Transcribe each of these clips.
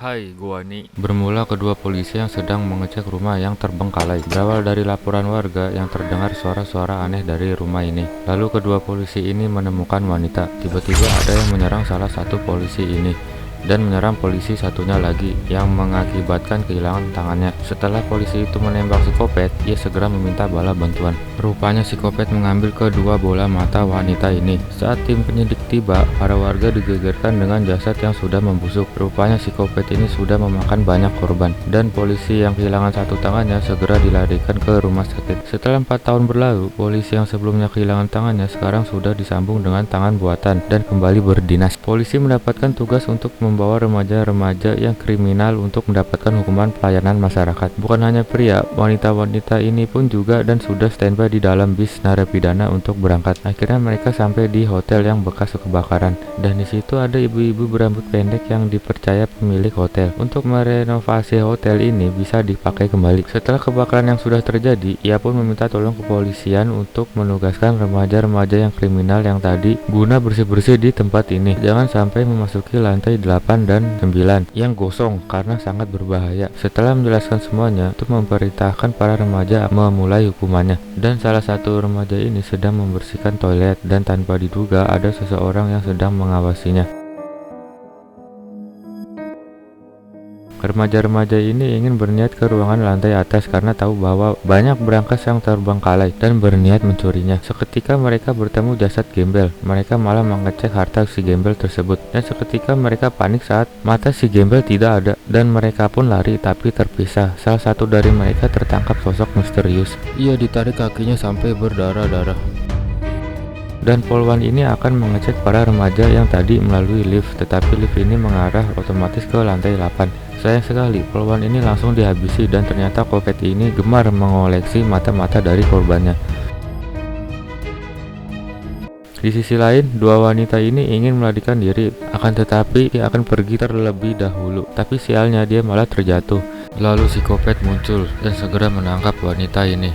Hai, gua Ni. Bermula kedua polisi yang sedang mengecek rumah yang terbengkalai. Berawal dari laporan warga yang terdengar suara-suara aneh dari rumah ini. Lalu kedua polisi ini menemukan wanita. Tiba-tiba ada yang menyerang salah satu polisi ini dan menyerang polisi satunya lagi yang mengakibatkan kehilangan tangannya. Setelah polisi itu menembak psikopat, ia segera meminta bala bantuan. Rupanya psikopat mengambil kedua bola mata wanita ini. Saat tim penyidik tiba, para warga digegerkan dengan jasad yang sudah membusuk. Rupanya psikopat ini sudah memakan banyak korban, dan polisi yang kehilangan satu tangannya segera dilarikan ke rumah sakit. Setelah 4 tahun berlalu, polisi yang sebelumnya kehilangan tangannya sekarang sudah disambung dengan tangan buatan dan kembali berdinas. Polisi mendapatkan tugas untuk membawa remaja-remaja yang kriminal untuk mendapatkan hukuman pelayanan masyarakat. Bukan hanya pria, wanita-wanita ini pun juga dan sudah standby di dalam bis narapidana untuk berangkat. Akhirnya mereka sampai di hotel yang bekas kebakaran, dan di situ ada ibu-ibu berambut pendek yang dipercaya pemilik hotel untuk merenovasi hotel ini bisa dipakai kembali. Setelah kebakaran yang sudah terjadi, ia pun meminta tolong kepolisian untuk menugaskan remaja-remaja yang kriminal yang tadi guna bersih-bersih di tempat ini. Jangan sampai memasuki lantai 8 dan 9 yang gosong karena sangat berbahaya. Setelah menjelaskan semuanya, itu memerintahkan para remaja memulai hukumannya. Dan salah satu remaja ini sedang membersihkan toilet dan tanpa diduga ada seseorang yang sedang mengawasinya. Remaja-remaja ini ingin berniat ke ruangan lantai atas karena tahu bahwa banyak berangkas yang terbengkalai dan berniat mencurinya. Seketika mereka bertemu jasad gembel, mereka malah mengecek harta si gembel tersebut. Dan seketika mereka panik saat mata si gembel tidak ada, dan mereka pun lari tapi terpisah. Salah satu dari mereka tertangkap sosok misterius. Ia ditarik kakinya sampai berdarah-darah. Dan polwan ini akan mengecek para remaja yang tadi melalui lift, tetapi lift ini mengarah otomatis ke lantai 8. Sayang sekali, polwan ini langsung dihabisi, dan ternyata kopet ini gemar mengoleksi mata-mata dari korbannya. Di sisi lain, dua wanita ini ingin melarikan diri, akan tetapi dia akan pergi terlebih dahulu. Tapi sialnya dia malah terjatuh. Lalu psikopat muncul dan segera menangkap wanita ini.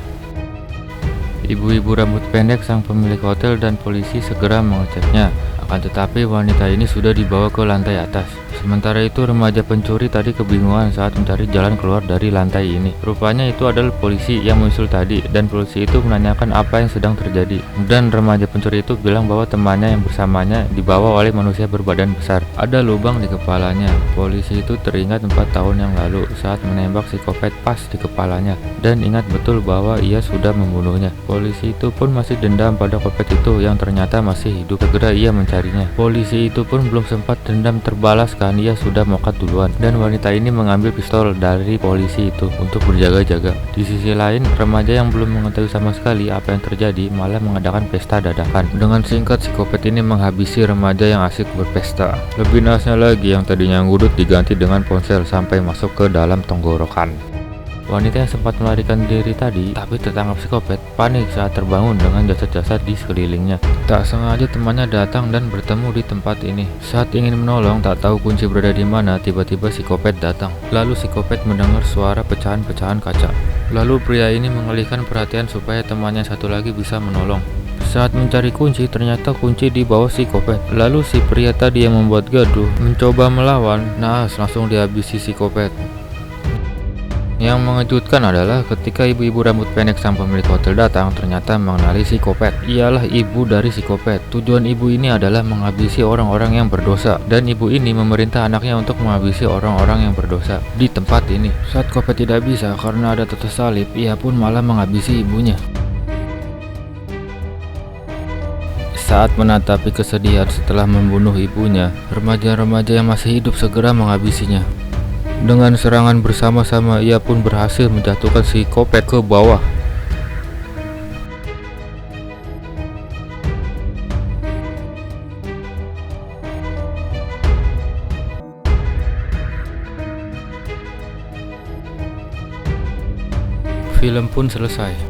Ibu-ibu rambut pendek sang pemilik hotel dan polisi segera mengeceknya. Akan tetapi wanita ini sudah dibawa ke lantai atas. Sementara itu remaja pencuri tadi kebingungan saat mencari jalan keluar dari lantai ini. Rupanya itu adalah polisi yang muncul tadi, dan polisi itu menanyakan apa yang sedang terjadi. Dan remaja pencuri itu bilang bahwa temannya yang bersamanya dibawa oleh manusia berbadan besar. Ada lubang di kepalanya. Polisi itu teringat 4 tahun yang lalu saat menembak psikopat pas di kepalanya, dan ingat betul bahwa ia sudah membunuhnya. Polisi itu pun masih dendam pada kopet itu yang ternyata masih hidup. Segera ia mencarinya. Polisi itu pun belum sempat dendam terbalas karena ia sudah mokat duluan, dan wanita ini mengambil pistol dari polisi itu untuk berjaga-jaga. Di sisi lain, remaja yang belum mengetahui sama sekali apa yang terjadi malah mengadakan pesta dadakan. Dengan singkat, psikopat ini menghabisi remaja yang asik berpesta. Lebih naasnya lagi, yang tadinya ngudut diganti dengan ponsel sampai masuk ke dalam tenggorokan. Wanita yang sempat melarikan diri tadi tapi tertangkap psikopat panik saat terbangun dengan jasad-jasad di sekelilingnya. Tak sengaja temannya datang dan bertemu di tempat ini. Saat ingin menolong, tak tahu kunci berada di mana, tiba-tiba psikopat datang. Lalu psikopat mendengar suara pecahan-pecahan kaca. Lalu pria ini mengalihkan perhatian supaya temannya satu lagi bisa menolong. Saat mencari kunci, ternyata kunci di bawah psikopat. Lalu si pria tadi yang membuat gaduh mencoba melawan, naas langsung dihabisi psikopat. Yang mengejutkan adalah ketika ibu-ibu rambut pendek sang pemilik hotel datang, ternyata mengenali psikopat. Ialah ibu dari psikopat. Tujuan ibu ini adalah menghabisi orang-orang yang berdosa, dan ibu ini memerintah anaknya untuk menghabisi orang-orang yang berdosa di tempat ini. Saat psikopat tidak bisa karena ada tata salib, ia pun malah menghabisi ibunya. Saat menatapi kesedihan setelah membunuh ibunya, remaja-remaja yang masih hidup segera menghabisinya. Dengan serangan bersama-sama, ia pun berhasil menjatuhkan psikopat ke bawah. Film pun selesai.